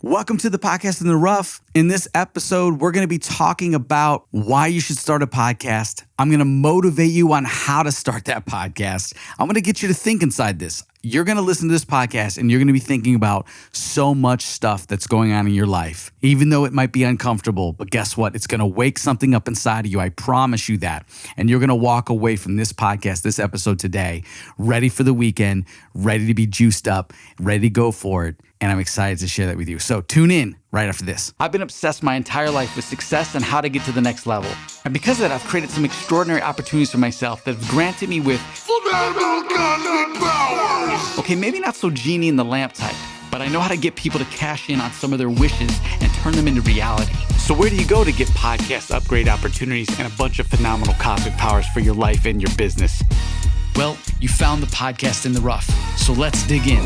Welcome to the Podcast in the Rough. In this episode, we're going to be talking about why you should start a podcast. I'm going to motivate you on how to start that podcast. I'm going to get you to think inside this. You're going to listen to this podcast and you're going to be thinking about so much stuff that's going on in your life, even though it might be uncomfortable. But guess what? It's going to wake something up inside of you. I promise you that. And you're going to walk away from this podcast, this episode today, ready for the weekend, ready to be juiced up, ready to go for it. And I'm excited to share that with you. So tune in right after this. I've been obsessed my entire life with success and how to get to the next level. And because of that, I've created some extraordinary opportunities for myself that have granted me with phenomenal godly powers. Okay, maybe not so genie in the lamp type, but I know how to get people to cash in on some of their wishes and turn them into reality. So where do you go to get podcast upgrade opportunities and a bunch of phenomenal cosmic powers for your life and your business? Well, you found the Podcast in the Rough. So let's dig in.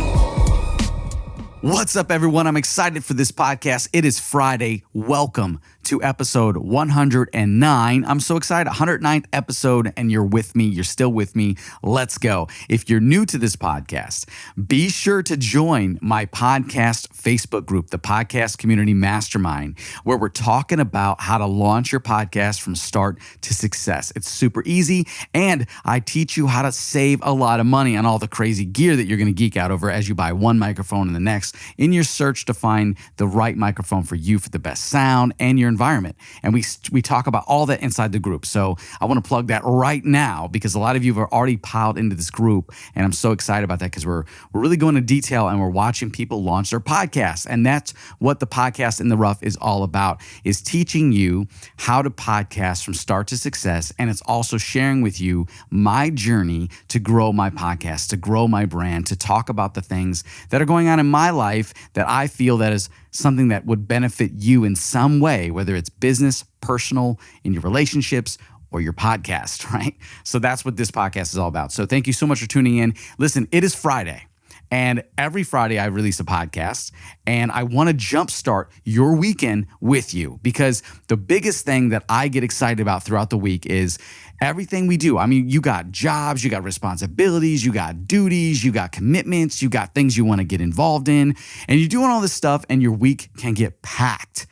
What's up, everyone? I'm excited for this podcast. It is Friday. Welcome to episode 109. I'm so excited. 109th episode, and you're with me. You're still with me. Let's go. If you're new to this podcast, be sure to join my podcast Facebook group, the Podcast Community Mastermind, where we're talking about how to launch your podcast from start to success. It's super easy, and I teach you how to save a lot of money on all the crazy gear that you're going to geek out over as you buy one microphone and the next in your search to find the right microphone for you for the best sound and your environment. And we talk about all that inside the group. So I want to plug that right now because a lot of you have already piled into this group, and I'm so excited about that because we're really going into detail and we're watching people launch their podcasts. And that's what the Podcast in the Rough is all about, is teaching you how to podcast from start to success. And it's also sharing with you my journey to grow my podcast, to grow my brand, to talk about the things that are going on in my life that I feel that is something that would benefit you in some way, whether it's business, personal, in your relationships, or your podcast, right? So that's what this podcast is all about. So thank you so much for tuning in. Listen, it is Friday, and every Friday I release a podcast, and I want to jumpstart your weekend with you because the biggest thing that I get excited about throughout the week is everything we do. I mean, you got jobs, you got responsibilities, you got duties, you got commitments, you got things you want to get involved in, and you're doing all this stuff and your week can get packed.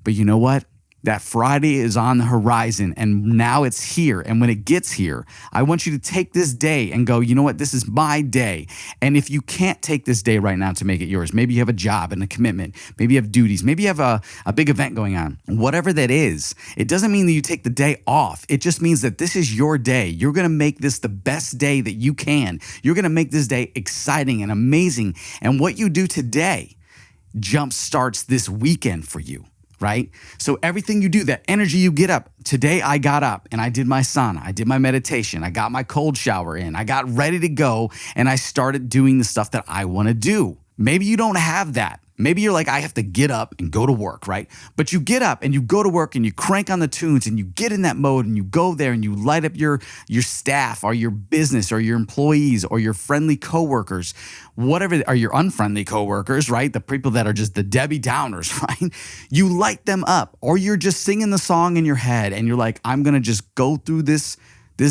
But you know what? That Friday is on the horizon and now it's here. And when it gets here, I want you to take this day and go, you know what? This is my day. And if you can't take this day right now to make it yours, maybe you have a job and a commitment, maybe you have duties, maybe you have a big event going on, whatever that is, it doesn't mean that you take the day off. It just means that this is your day. You're going to make this the best day that you can. You're going to make this day exciting and amazing. And what you do today jump starts this weekend for you. Right? So everything you do, that energy you get up. Today I got up and I did my sauna. I did my meditation. I got my cold shower in. I got ready to go and I started doing the stuff that I want to do. Maybe you don't have that. Maybe you're like, I have to get up and go to work, right? But you get up and you go to work and you crank on the tunes and you get in that mode and you go there and you light up your staff or your business or your employees or your friendly coworkers, whatever, or your unfriendly coworkers, right? The people that are just the Debbie Downers, right? You light them up, or you're just singing the song in your head and you're like, I'm going to just go through this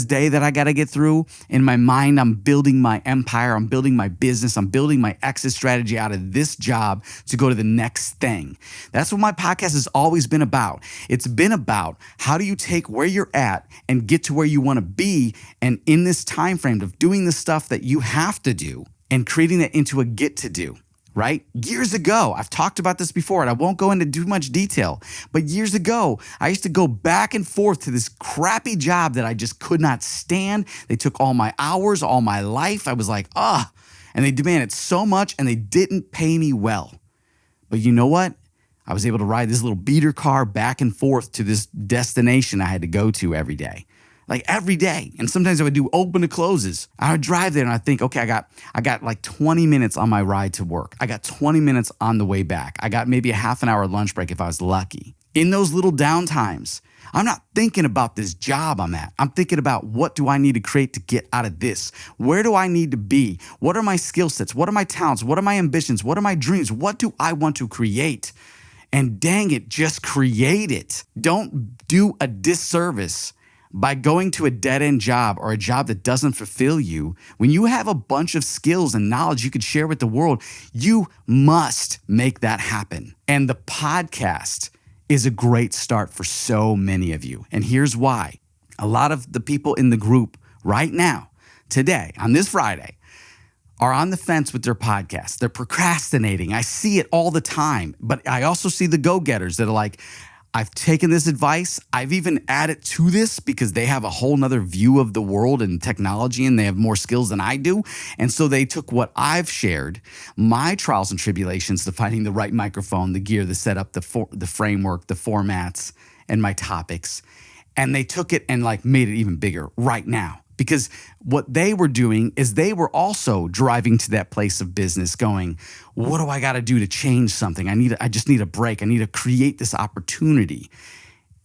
day that I got to get through. In my mind, I'm building my empire. I'm building my business. I'm building my exit strategy out of this job to go to the next thing. That's what my podcast has always been about. It's been about how do you take where you're at and get to where you want to be, and in this time frame of doing the stuff that you have to do and creating that into a get to do. Right? Years ago, I've talked about this before and I won't go into too much detail, but years ago, I used to go back and forth to this crappy job that I just could not stand. They took all my hours, all my life. I was like, and they demanded so much and they didn't pay me well. But you know what? I was able to ride this little beater car back and forth to this destination I had to go to every day. Like every day. And sometimes I would do open to closes. I would drive there and I think, okay, I got like 20 minutes on my ride to work. I got 20 minutes on the way back. I got maybe a half an hour lunch break if I was lucky. In those little downtimes, I'm not thinking about this job I'm at. I'm thinking about what do I need to create to get out of this? Where do I need to be? What are my skill sets? What are my talents? What are my ambitions? What are my dreams? What do I want to create? And dang it, just create it. Don't do a disservice by going to a dead-end job or a job that doesn't fulfill you, when you have a bunch of skills and knowledge you could share with the world, you must make that happen. And the podcast is a great start for so many of you. And here's why. A lot of the people in the group right now, today, on this Friday, are on the fence with their podcast. They're procrastinating. I see it all the time. But I also see the go-getters that are like, I've taken this advice. I've even added to this because they have a whole nother view of the world and technology, and they have more skills than I do. And so they took what I've shared, my trials and tribulations to finding the right microphone, the gear, the setup, the framework, the formats, and my topics. And they took it and like made it even bigger right now. Because what they were doing is they were also driving to that place of business going, what do I got to do to change something? I just need a break. I need to create this opportunity.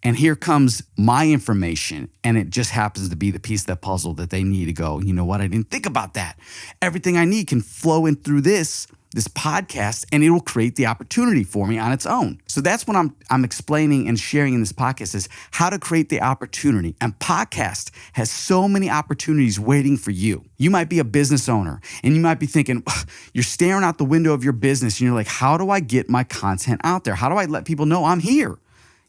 And here comes my information, and it just happens to be the piece of that puzzle that they need to go, you know what? I didn't think about that. Everything I need can flow in through this podcast, and it will create the opportunity for me on its own. So that's what I'm explaining and sharing in this podcast is how to create the opportunity. And podcast has so many opportunities waiting for you. You might be a business owner, and you might be thinking, you're staring out the window of your business, and you're like, how do I get my content out there? How do I let people know I'm here?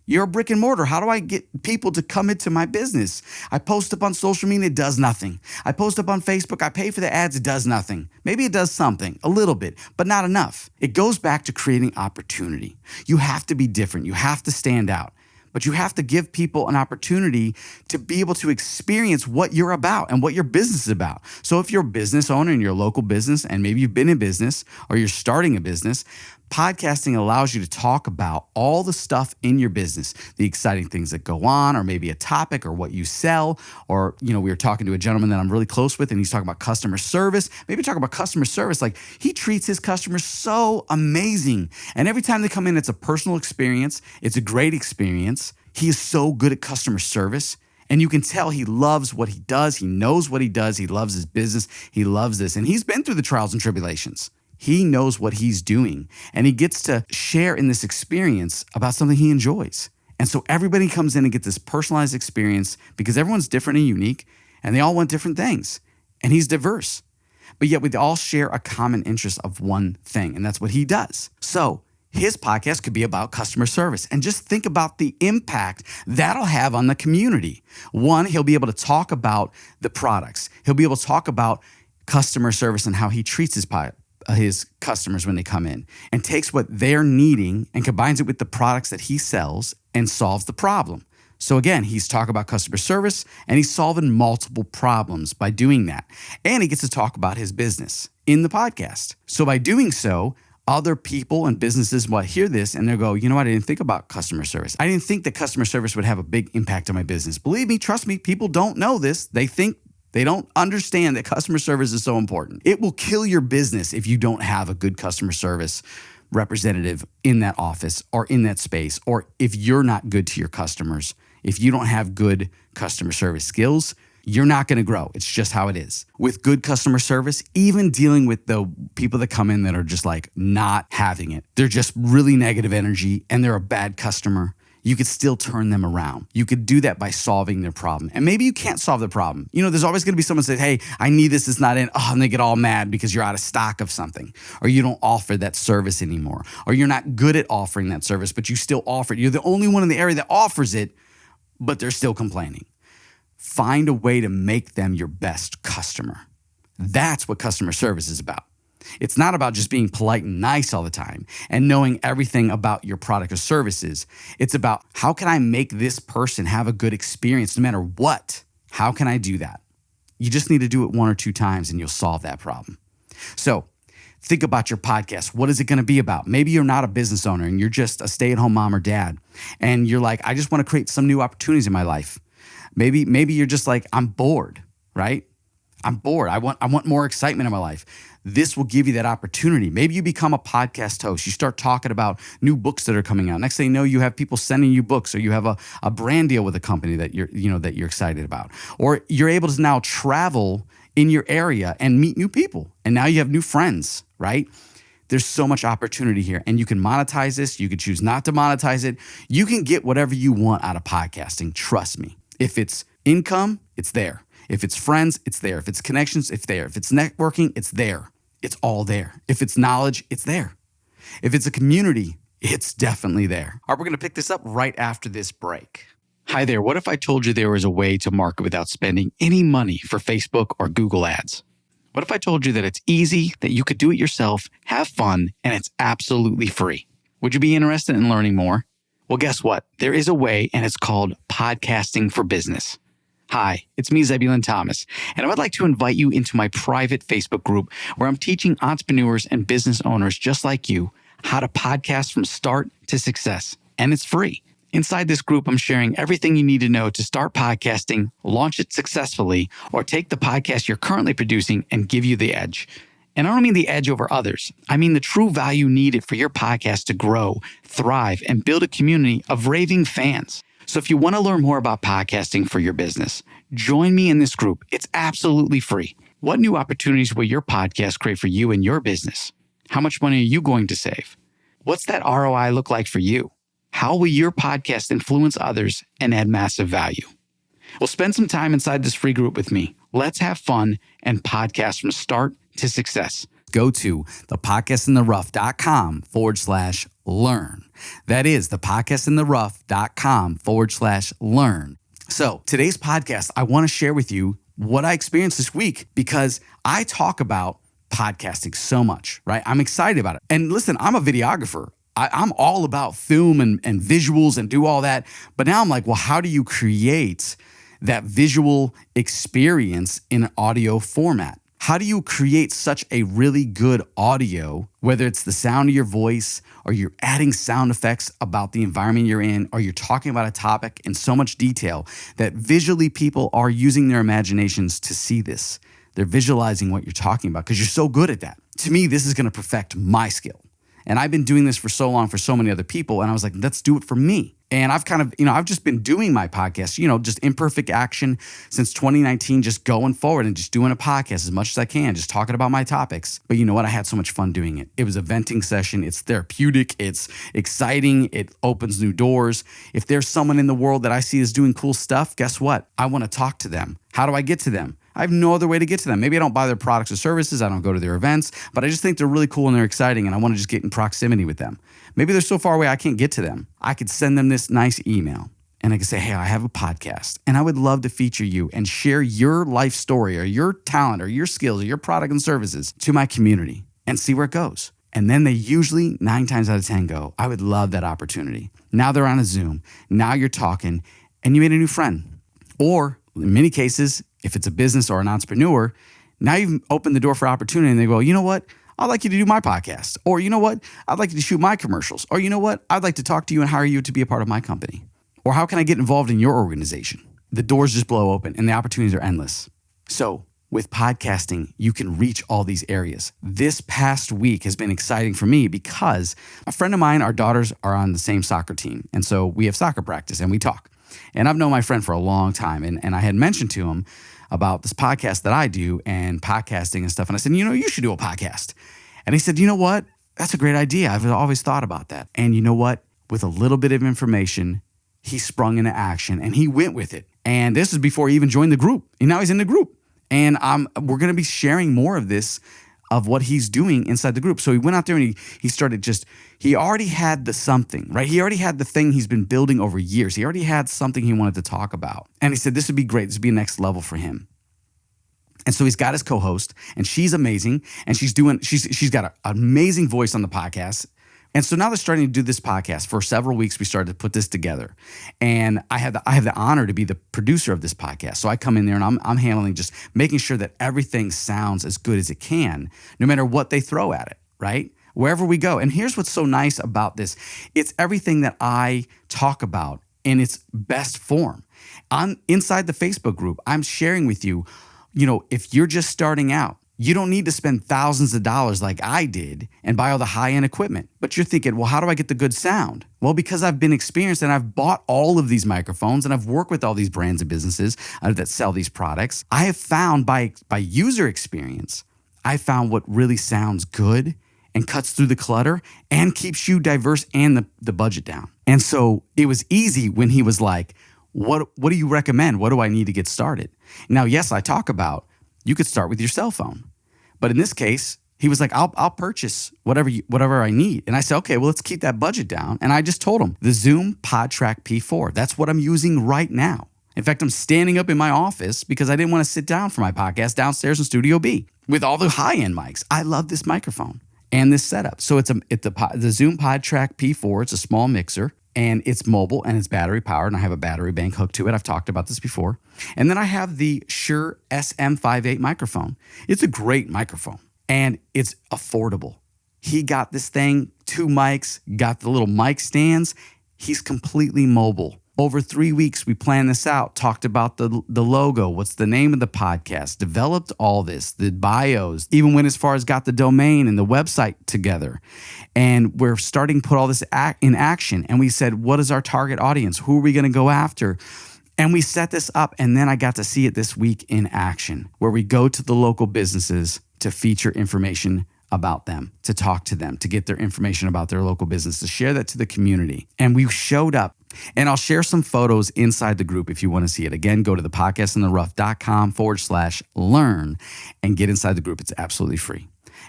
You're a brick and mortar. How do I get people to come into my business? I post up on social media, it does nothing. I post up on Facebook, I pay for the ads, it does nothing. Maybe it does something, a little bit, but not enough. It goes back to creating opportunity. You have to be different. You have to stand out. But you have to give people an opportunity to be able to experience what you're about and what your business is about. So if you're a business owner in your local business, and maybe you've been in business or you're starting a business, podcasting allows you to talk about all the stuff in your business, the exciting things that go on, or maybe a topic or what you sell. Or, we were talking to a gentleman that I'm really close with, and he's talking about customer service. Maybe talk about customer service. Like, he treats his customers so amazing. And every time they come in, it's a personal experience. It's a great experience. He is so good at customer service. And you can tell he loves what he does. He knows what he does. He loves his business. He loves this. And he's been through the trials and tribulations. He knows what he's doing, and he gets to share in this experience about something he enjoys. And so everybody comes in and gets this personalized experience because everyone's different and unique, and they all want different things. And he's diverse. But yet we all share a common interest of one thing, and that's what he does. So his podcast could be about customer service. And just think about the impact that'll have on the community. One, he'll be able to talk about the products. He'll be able to talk about customer service and how he treats his customers when they come in, and takes what they're needing and combines it with the products that he sells and solves the problem. So again, he's talking about customer service, and he's solving multiple problems by doing that. And he gets to talk about his business in the podcast. So by doing so, other people and businesses will hear this and they'll go, you know what? I didn't think about customer service. I didn't think that customer service would have a big impact on my business. Believe me, trust me, people don't know this. They don't understand that customer service is so important. It will kill your business if you don't have a good customer service representative in that office or in that space, or if you're not good to your customers. If you don't have good customer service skills, you're not going to grow. It's just how it is. With good customer service, even dealing with the people that come in that are just like not having it, they're just really negative energy and they're a bad customer, you could still turn them around. You could do that by solving their problem. And maybe you can't solve the problem. There's always going to be someone that says, hey, I need this, it's not in. Oh, and they get all mad because you're out of stock of something, or you don't offer that service anymore, or you're not good at offering that service, but you still offer it. You're the only one in the area that offers it, but they're still complaining. Find a way to make them your best customer. That's what customer service is about. It's not about just being polite and nice all the time and knowing everything about your product or services. It's about, how can I make this person have a good experience no matter what? How can I do that? You just need to do it one or two times and you'll solve that problem. So think about your podcast. What is it going to be about? Maybe you're not a business owner and you're just a stay-at-home mom or dad, and you're like, I just want to create some new opportunities in my life. Maybe you're just like, I'm bored, right? I'm bored. I want more excitement in my life. This will give you that opportunity. Maybe you become a podcast host. You start talking about new books that are coming out. Next thing you know, you have people sending you books, or you have a brand deal with a company that you're excited about. Or you're able to now travel in your area and meet new people. And now you have new friends, right? There's so much opportunity here, and you can monetize this. You can choose not to monetize it. You can get whatever you want out of podcasting. Trust me. If it's income, it's there. If it's friends, it's there. If it's connections, it's there. If it's networking, it's there. It's all there. If it's knowledge, it's there. If it's a community, it's definitely there. All right, we're going to pick this up right after this break. Hi there. What if I told you there was a way to market without spending any money for Facebook or Google ads? What if I told you that it's easy, that you could do it yourself, have fun, and it's absolutely free? Would you be interested in learning more? Well, guess what? There is a way, and it's called Podcasting for Business. Hi, it's me, Zebulon Thomas, and I would like to invite you into my private Facebook group where I'm teaching entrepreneurs and business owners just like you how to podcast from start to success, and it's free. Inside this group, I'm sharing everything you need to know to start podcasting, launch it successfully, or take the podcast you're currently producing and give you the edge. And I don't mean the edge over others. I mean the true value needed for your podcast to grow, thrive, and build a community of raving fans. So if you want to learn more about podcasting for your business, join me in this group. It's absolutely free. What new opportunities will your podcast create for you and your business? How much money are you going to save? What's that ROI look like for you? How will your podcast influence others and add massive value? Well, spend some time inside this free group with me. Let's have fun and podcast from start to success. Go to thepodcastintherough.com/learn. That is thepodcastintherough.com/learn. So today's podcast, I want to share with you what I experienced this week because I talk about podcasting so much, right? I'm excited about it. And listen, I'm a videographer. I'm all about film and visuals and do all that. But now I'm like, well, how do you create that visual experience in an audio format? How do you create such a really good audio, whether it's the sound of your voice or you're adding sound effects about the environment you're in, or you're talking about a topic in so much detail that visually people are using their imaginations to see this. They're visualizing what you're talking about because you're so good at that. To me, this is going to perfect my skill. And I've been doing this for so long for so many other people. And I was like, let's do it for me. And I've kind of, I've just been doing my podcast, just imperfect action since 2019, just going forward and just doing a podcast as much as I can, just talking about my topics. But you know what? I had so much fun doing it. It was a venting session. It's therapeutic. It's exciting. It opens new doors. If there's someone in the world that I see is doing cool stuff, guess what? I want to talk to them. How do I get to them? I have no other way to get to them. Maybe I don't buy their products or services. I don't go to their events, but I just think they're really cool and they're exciting and I want to just get in proximity with them. Maybe they're so far away I can't get to them. I could send them this nice email and I could say, hey, I have a podcast and I would love to feature you and share your life story or your talent or your skills or your product and services to my community and see where it goes. And then they usually 9 times out of 10 go, I would love that opportunity. Now they're on a Zoom. Now you're talking and you made a new friend. Or in many cases, if it's a business or an entrepreneur, now you've opened the door for opportunity and they go, you know what? I'd like you to do my podcast. Or you know what? I'd like you to shoot my commercials. Or you know what? I'd like to talk to you and hire you to be a part of my company. Or how can I get involved in your organization? The doors just blow open and the opportunities are endless. So with podcasting, you can reach all these areas. This past week has been exciting for me because a friend of mine, our daughters are on the same soccer team. And so we have soccer practice and we talk. And I've known my friend for a long time. And I had mentioned to him about this podcast that I do and podcasting and stuff. And I said, you should do a podcast. And he said, you know what? That's a great idea. I've always thought about that. And you know what? With a little bit of information, he sprung into action and he went with it. And this is before he even joined the group. And now he's in the group. And we're going to be sharing more of this, of what he's doing inside the group. So he went out there and he started he already had the something, right? He already had the thing he's been building over years. He already had something he wanted to talk about. And he said, this would be great. This would be a next level for him. And so he's got his co-host and she's amazing. And she's got an amazing voice on the podcast. And so now they're starting to do this podcast. For several weeks, we started to put this together. And I have the honor to be the producer of this podcast. So I come in there and I'm handling just making sure that everything sounds as good as it can, no matter what they throw at it, right? Wherever we go. And here's what's so nice about this. It's everything that I talk about in its best form. Inside the Facebook group, I'm sharing with you, if you're just starting out, you don't need to spend thousands of dollars like I did and buy all the high-end equipment. But you're thinking, well, how do I get the good sound? Well, because I've been experienced and I've bought all of these microphones and I've worked with all these brands and businesses that sell these products. I have found by user experience, I found what really sounds good and cuts through the clutter and keeps you diverse and the budget down. And so it was easy when he was like, What do you recommend? What do I need to get started? Now, yes, I talk about you could start with your cell phone. But in this case, he was like, I'll purchase whatever I need. And I said, okay, well, let's keep that budget down. And I just told him the Zoom PodTrack P4. That's what I'm using right now. In fact, I'm standing up in my office because I didn't want to sit down for my podcast downstairs in Studio B with all the high-end mics. I love this microphone and this setup. So it's the Zoom PodTrack P4. It's a small mixer and it's mobile and it's battery powered. And I have a battery bank hooked to it. I've talked about this before. And then I have the Shure SM58 microphone. It's a great microphone and it's affordable. He got this thing, 2 mics, got the little mic stands. He's completely mobile. Over 3 weeks, we planned this out, talked about the logo, what's the name of the podcast, developed all this, the bios, even went as far as got the domain and the website together. And we're starting to put all this in action. And we said, what is our target audience? Who are we going to go after? And we set this up. And then I got to see it this week in action, where we go to the local businesses to feature information about them, to talk to them, to get their information about their local business, to share that to the community. And we showed up. And I'll share some photos inside the group if you want to see it. Again, go to thepodcastintherough.com/learn and get inside the group. It's absolutely free.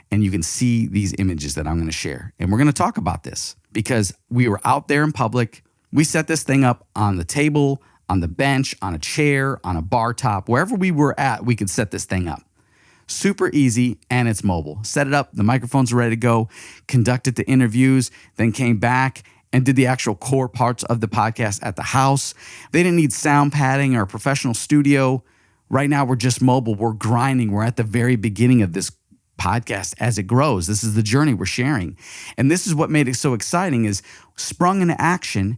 And you can see these images that I'm going to share. And we're going to talk about this because we were out there in public. We set this thing up on the table, on the bench, on a chair, on a bar top, wherever we were at, we could set this thing up. Super easy, and it's mobile. Set it up, the microphones are ready to go, conducted the interviews, then came back and did the actual core parts of the podcast at the house. They didn't need sound padding or a professional studio. Right now, we're just mobile. We're grinding. We're at the very beginning of this podcast as it grows. This is the journey we're sharing. And this is what made it so exciting is sprung into action,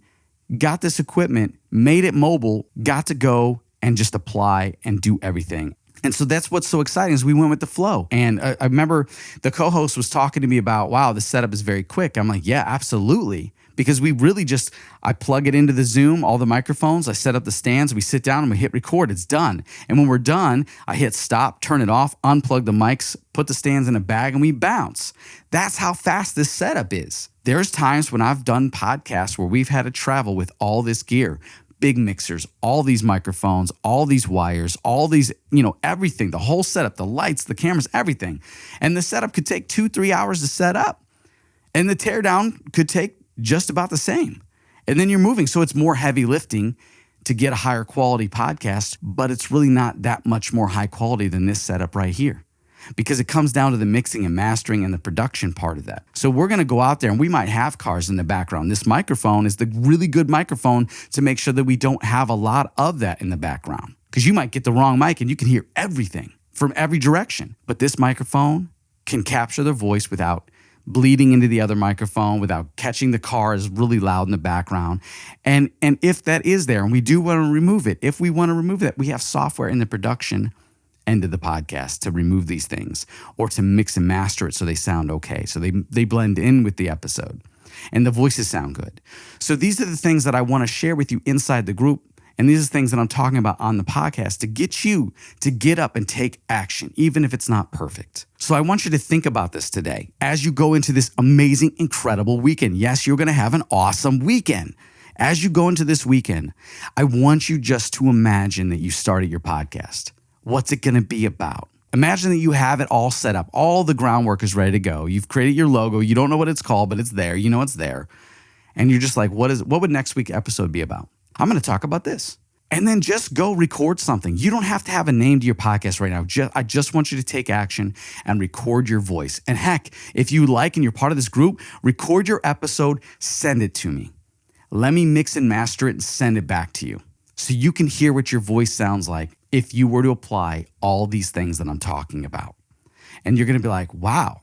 got this equipment, made it mobile, got to go and just apply and do everything. And so that's what's so exciting is we went with the flow. And I remember the co-host was talking to me about, wow, the setup is very quick. I'm like, yeah, absolutely. Because we really I plug it into the Zoom, all the microphones, I set up the stands, we sit down and we hit record, it's done. And when we're done, I hit stop, turn it off, unplug the mics, put the stands in a bag and we bounce. That's how fast this setup is. There's times when I've done podcasts where we've had to travel with all this gear, big mixers, all these microphones, all these wires, all these, everything, the whole setup, the lights, the cameras, everything. And the setup could take 2-3 hours to set up. And the teardown could take just about the same. And then you're moving. So it's more heavy lifting to get a higher quality podcast, but it's really not that much more high quality than this setup right here because it comes down to the mixing and mastering and the production part of that. So we're going to go out there and we might have cars in the background. This microphone is the really good microphone to make sure that we don't have a lot of that in the background because you might get the wrong mic and you can hear everything from every direction. But this microphone can capture the voice without bleeding into the other microphone, without catching the car is really loud in the background. And if that is there, and we do want to remove it, if we want to remove that, we have software in the production end of the podcast to remove these things or to mix and master it so they sound okay. So they blend in with the episode and the voices sound good. So these are the things that I want to share with you inside the group. And these are things that I'm talking about on the podcast to get you to get up and take action, even if it's not perfect. So I want you to think about this today as you go into this amazing, incredible weekend. Yes, you're going to have an awesome weekend. As you go into this weekend, I want you just to imagine that you started your podcast. What's it going to be about? Imagine that you have it all set up. All the groundwork is ready to go. You've created your logo. You don't know what it's called, but it's there. You know it's there. And you're just like, what would next week's episode be about? I'm going to talk about this. And then just go record something. You don't have to have a name to your podcast right now. I just want you to take action and record your voice. And heck, if you like and you're part of this group, record your episode, send it to me. Let me mix and master it and send it back to you so you can hear what your voice sounds like if you were to apply all these things that I'm talking about. And you're going to be like, wow.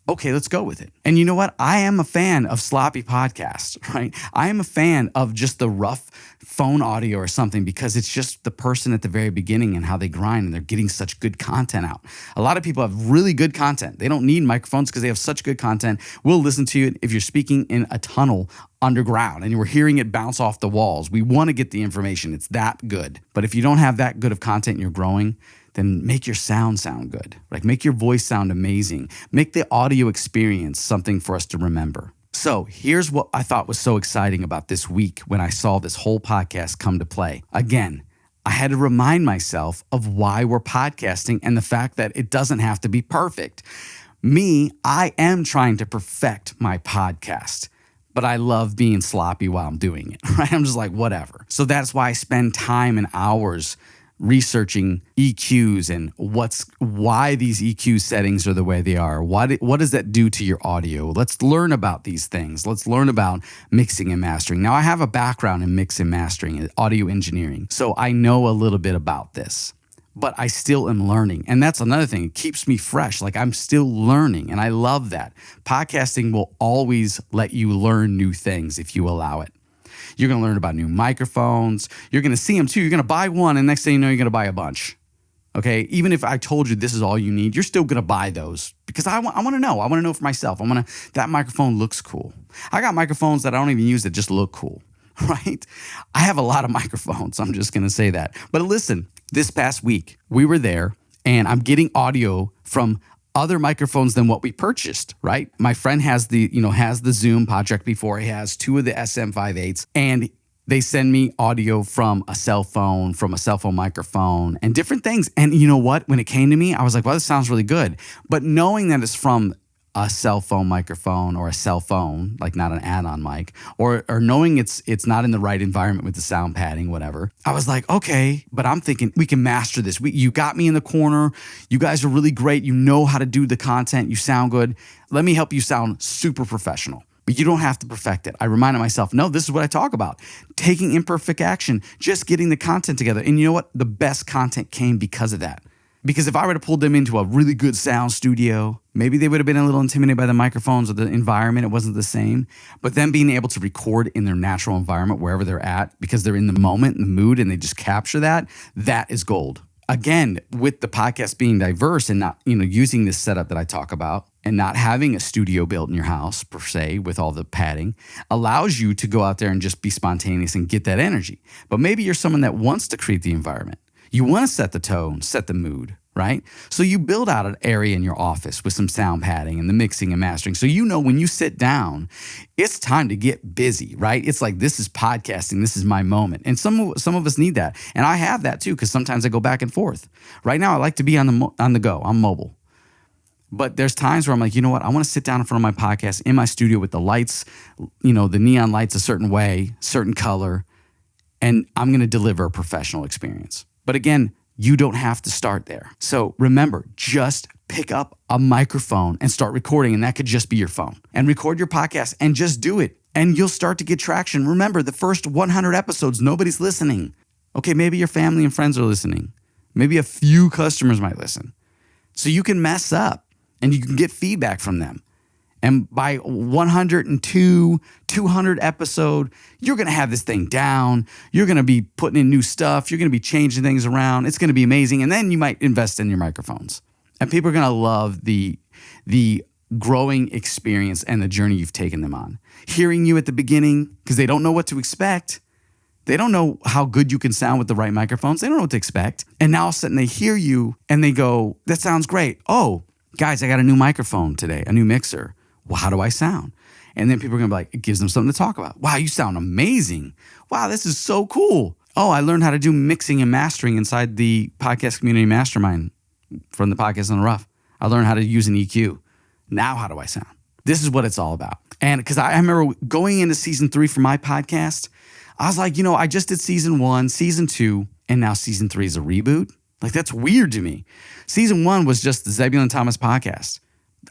Okay, let's go with it. And you know what? I am a fan of sloppy podcasts, right? I am a fan of just the rough phone audio or something because it's just the person at the very beginning and how they grind and they're getting such good content out. A lot of people have really good content. They don't need microphones because they have such good content. We'll listen to you if you're speaking in a tunnel underground and we're hearing it bounce off the walls. We want to get the information. It's that good. But if you don't have that good of content and you're growing, then make your sound good. Like make your voice sound amazing. Make the audio experience something for us to remember. So here's what I thought was so exciting about this week when I saw this whole podcast come to play. Again, I had to remind myself of why we're podcasting and the fact that it doesn't have to be perfect. I am trying to perfect my podcast, but I love being sloppy while I'm doing it, right? I'm just like, whatever. So that's why I spend time and hours researching EQs and why these EQ settings are the way they are. What does that do to your audio? Let's learn about these things. Let's learn about mixing and mastering. Now, I have a background in mix and mastering and audio engineering, so I know a little bit about this, but I still am learning. And that's another thing. It keeps me fresh. Like, I'm still learning, and I love that. Podcasting will always let you learn new things if you allow it. You're going to learn about new microphones. You're going to see them too. You're going to buy one, and next thing you know, you're going to buy a bunch. Okay? Even if I told you this is all you need, you're still going to buy those because I want to know. I want to know for myself. That microphone looks cool. I got microphones that I don't even use that just look cool, right? I have a lot of microphones. I'm just going to say that. But listen, this past week, we were there, and I'm getting audio from other microphones than what we purchased, right? My friend has the Zoom Podtrack before. He has two of the SM58s, and they send me audio from a cell phone microphone, and different things. And you know what? When it came to me, I was like, well, this sounds really good. But knowing that it's from a cell phone microphone or a cell phone, like not an add-on mic, or knowing it's not in the right environment with the sound padding, whatever, I was like, okay, but I'm thinking we can master this. You got me in the corner. You guys are really great. You know how to do the content. You sound good. Let me help you sound super professional. But you don't have to perfect it. I reminded myself, no, this is what I talk about. Taking imperfect action, just getting the content together. And you know what? The best content came because of that. Because if I were to pull them into a really good sound studio, maybe they would have been a little intimidated by the microphones or the environment. It wasn't the same. But them being able to record in their natural environment, wherever they're at, because they're in the moment, in the mood, and they just capture that is gold. Again, with the podcast being diverse and not, using this setup that I talk about and not having a studio built in your house per se with all the padding allows you to go out there and just be spontaneous and get that energy. But maybe you're someone that wants to create the environment. You want to set the tone, set the mood, right? So you build out an area in your office with some sound padding and the mixing and mastering. So when you sit down, it's time to get busy, right? It's like, this is podcasting. This is my moment. And some of us need that. And I have that too, because sometimes I go back and forth. Right now, I like to be on the go. I'm mobile. But there's times where I'm like, you know what? I want to sit down in front of my podcast in my studio with the lights, the neon lights a certain way, certain color, and I'm going to deliver a professional experience. But again, you don't have to start there. So remember, just pick up a microphone and start recording, and that could just be your phone. And record your podcast and just do it, and you'll start to get traction. Remember, the first 100 episodes, nobody's listening. Okay, maybe your family and friends are listening. Maybe a few customers might listen. So you can mess up, and you can get feedback from them. And by 102, 200 episode, you're going to have this thing down. You're going to be putting in new stuff. You're going to be changing things around. It's going to be amazing. And then you might invest in your microphones. And people are going to love the growing experience and the journey you've taken them on. Hearing you at the beginning, because they don't know what to expect. They don't know how good you can sound with the right microphones. They don't know what to expect. And now all of a sudden they hear you and they go, that sounds great. Oh, guys, I got a new microphone today, a new mixer. Well, how do I sound? And then people are going to be like, it gives them something to talk about. Wow, you sound amazing. Wow, this is so cool. Oh, I learned how to do mixing and mastering inside the Podcast Community Mastermind from the Podcast on the Rough. I learned how to use an EQ. Now, how do I sound? This is what it's all about. And because I remember going into season 3 for my podcast, I was like, I just did season 1, season 2, and now season 3 is a reboot. Like, that's weird to me. Season 1 was just the Zebulon Thomas podcast.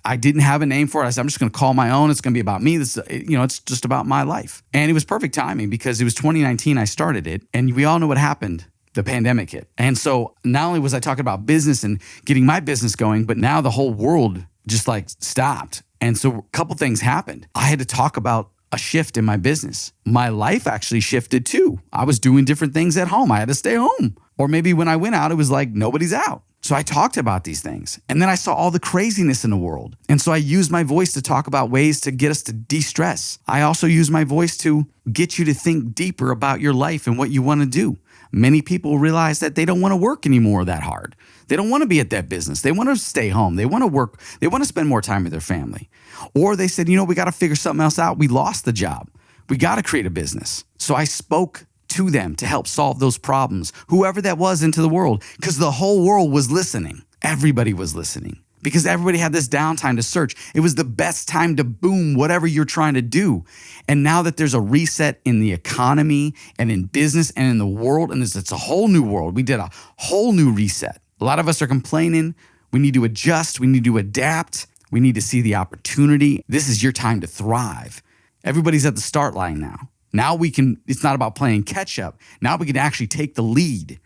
I didn't have a name for it. I said, I'm just going to call my own. It's going to be about me. It's just about my life. And it was perfect timing because it was 2019 I started it. And we all know what happened. The pandemic hit. And so not only was I talking about business and getting my business going, but now the whole world just stopped. And so a couple things happened. I had to talk about a shift in my business. My life actually shifted too. I was doing different things at home. I had to stay home. Or maybe when I went out, it was like nobody's out. So I talked about these things, and then I saw all the craziness in the world. And so I used my voice to talk about ways to get us to de-stress. I also use my voice to get you to think deeper about your life and what you want to do. Many people realize that they don't want to work anymore that hard. They don't want to be at that business. They want to stay home. They want to work. They want to spend more time with their family. Or they said, we got to figure something else out. We lost the job. We got to create a business. So I spoke to them to help solve those problems, whoever that was, into the world, because the whole world was listening. Everybody was listening because everybody had this downtime to search. It was the best time to boom whatever you're trying to do. And now that there's a reset in the economy and in business and in the world, and it's a whole new world, we did a whole new reset. A lot of us are complaining. We need to adjust. We need to adapt. We need to see the opportunity. This is your time to thrive. Everybody's at the start line now. Now it's not about playing catch up. Now we can actually take the lead.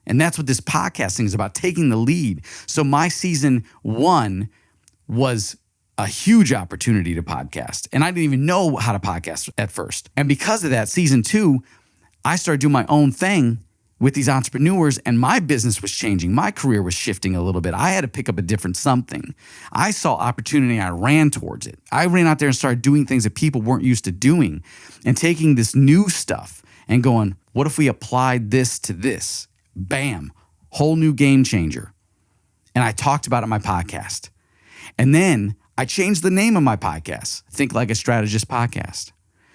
And that's what this podcasting is about, taking the lead. So my season 1 was a huge opportunity to podcast. And I didn't even know how to podcast at first. And because of that, season 2, I started doing my own thing with these entrepreneurs, and my business was changing. My career was shifting a little bit. I had to pick up a different something. I saw opportunity. I ran towards it. I ran out there and started doing things that people weren't used to doing and taking this new stuff and going, what if we applied this to this? Bam, whole new game changer. And I talked about it on my podcast. And then I changed the name of my podcast, Think Like a Strategist Podcast.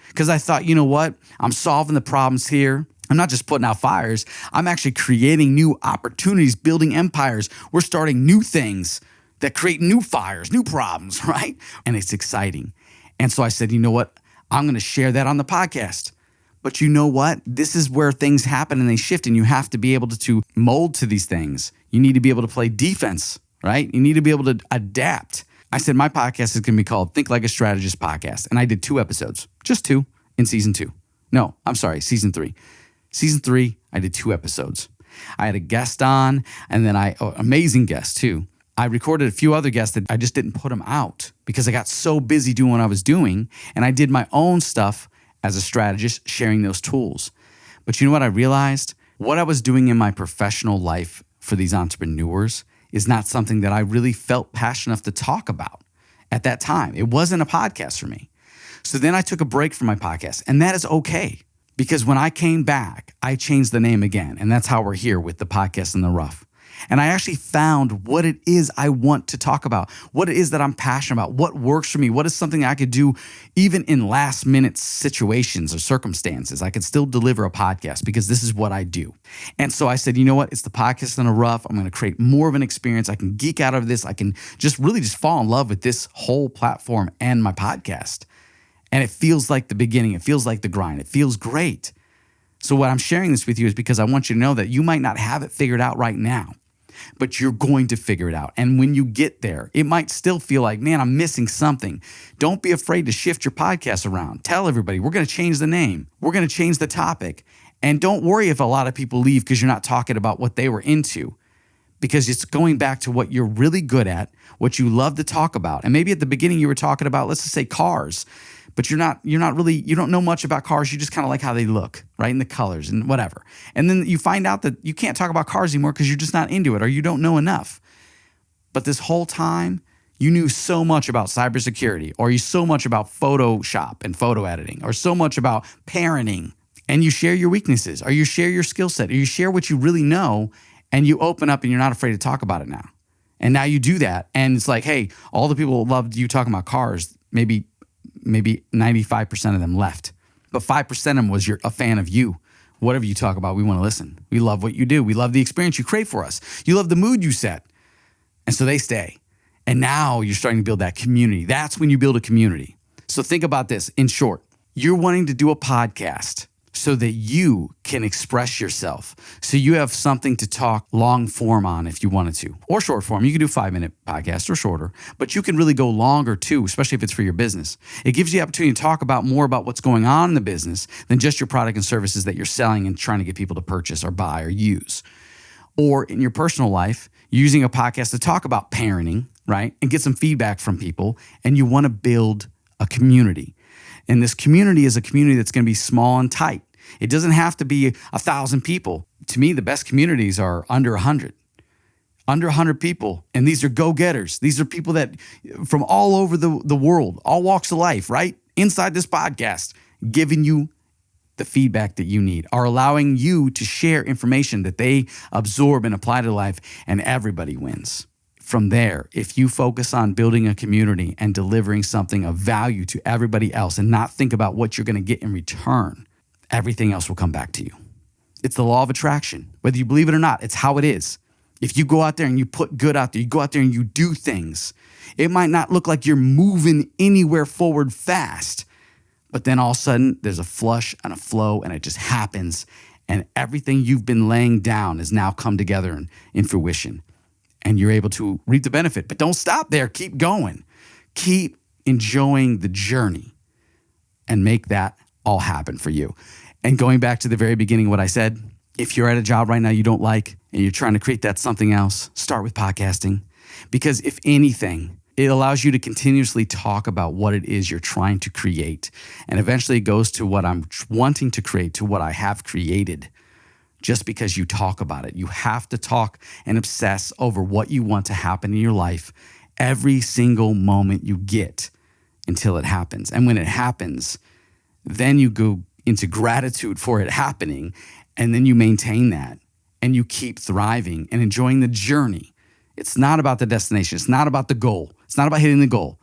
Because I thought, you know what? I'm solving the problems here. I'm not just putting out fires. I'm actually creating new opportunities, building empires. We're starting new things that create new fires, new problems, right? And it's exciting. And so I said, you know what? I'm going to share that on the podcast. But you know what? This is where things happen and they shift, and you have to be able to mold to these things. You need to be able to play defense, right? You need to be able to adapt. I said my podcast is going to be called Think Like a Strategist Podcast. And I did 2 episodes, just 2 in season 2. No, I'm sorry, season 3. Season 3, I did 2 episodes. I had a guest on, and then amazing guest too. I recorded a few other guests that I just didn't put them out because I got so busy doing what I was doing, and I did my own stuff as a strategist, sharing those tools. But you know what I realized? What I was doing in my professional life for these entrepreneurs is not something that I really felt passionate enough to talk about at that time. It wasn't a podcast for me. So then I took a break from my podcast, and that is okay. Because when I came back, I changed the name again. And that's how we're here with the Podcast in the Rough. And I actually found what it is I want to talk about, what it is that I'm passionate about, what works for me, what is something I could do even in last minute situations or circumstances. I could still deliver a podcast because this is what I do. And so I said, you know what? It's the Podcast in the Rough. I'm going to create more of an experience. I can geek out of this. I can just really fall in love with this whole platform and my podcast. And it feels like the beginning. It feels like the grind. It feels great. So what I'm sharing this with you is because I want you to know that you might not have it figured out right now, but you're going to figure it out. And when you get there, it might still feel like, man, I'm missing something. Don't be afraid to shift your podcast around. Tell everybody, we're going to change the name. We're going to change the topic. And don't worry if a lot of people leave because you're not talking about what they were into, because it's going back to what you're really good at, what you love to talk about. And maybe at the beginning you were talking about, let's just say cars. But you don't know much about cars. You just kind of like how they look, right? And the colors and whatever. And then you find out that you can't talk about cars anymore because you're just not into it or you don't know enough. But this whole time, you knew so much about cybersecurity, or you so much about Photoshop and photo editing, or so much about parenting. And you share your weaknesses, or you share your skill set, or you share what you really know, and you open up and you're not afraid to talk about it now. And now you do that. And it's like, hey, all the people who loved you talking about cars, maybe 95% of them left. But 5% of them was a fan of you. Whatever you talk about, we want to listen. We love what you do. We love the experience you create for us. You love the mood you set. And so they stay. And now you're starting to build that community. That's when you build a community. So think about this. In short, you're wanting to do a podcast so that you can express yourself. So you have something to talk long form on if you wanted to, or short form. You can do 5-minute podcasts or shorter, but you can really go longer too, especially if it's for your business. It gives you the opportunity to talk about more about what's going on in the business than just your product and services that you're selling and trying to get people to purchase or buy or use. Or in your personal life, using a podcast to talk about parenting, right? And get some feedback from people, and you want to build a community. And this community is a community that's going to be small and tight. It doesn't have to be 1,000 people. To me, the best communities are under 100. under 100 people. And these are go-getters. These are people that from all over the world, all walks of life, right? Inside this podcast, giving you the feedback that you need, are allowing you to share information that they absorb and apply to life, and everybody wins. From there, if you focus on building a community and delivering something of value to everybody else and not think about what you're going to get in return, everything else will come back to you. It's the law of attraction. Whether you believe it or not, it's how it is. If you go out there and you put good out there, you go out there and you do things, it might not look like you're moving anywhere forward fast, but then all of a sudden there's a flush and a flow and it just happens. And everything you've been laying down has now come together in fruition. And you're able to reap the benefit. But don't stop there. Keep going. Keep enjoying the journey and make that all happen for you. And going back to the very beginning, what I said, if you're at a job right now you don't like and you're trying to create that something else, start with podcasting. Because if anything, it allows you to continuously talk about what it is you're trying to create. And eventually it goes to what I'm wanting to create, to what I have created. Just because you talk about it. You have to talk and obsess over what you want to happen in your life every single moment you get until it happens. And when it happens, then you go into gratitude for it happening, and then you maintain that and you keep thriving and enjoying the journey. It's not about the destination. It's not about the goal. It's not about hitting the goal.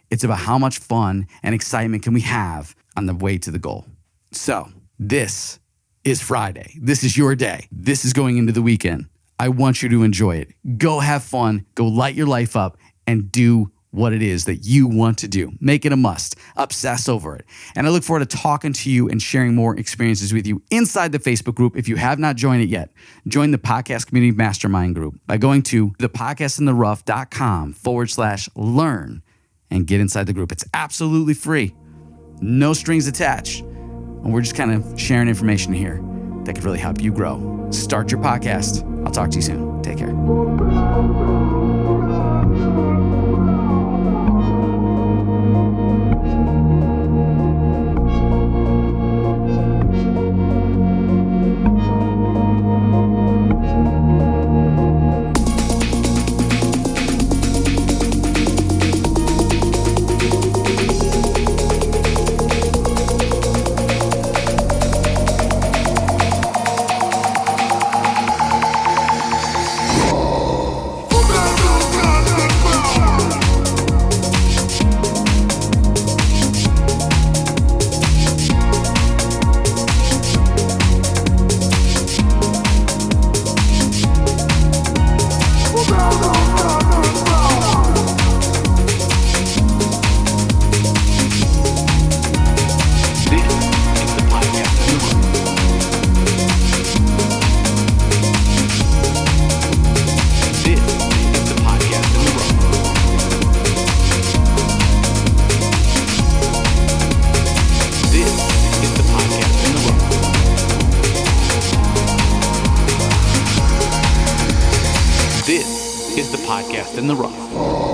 It's about how much fun and excitement can we have on the way to the goal. So this is Friday. This is your day. This is going into the weekend. I want you to enjoy it. Go have fun. Go light your life up and do what it is that you want to do. Make it a must. Obsess over it. And I look forward to talking to you and sharing more experiences with you inside the Facebook group. If you have not joined it yet, join the Podcast Community Mastermind group by going to thepodcastintherough.com/learn and get inside the group. It's absolutely free. No strings attached. And we're just kind of sharing information here that could really help you grow. Start your podcast. I'll talk to you soon. Take care. This is the Podcast in the Rough.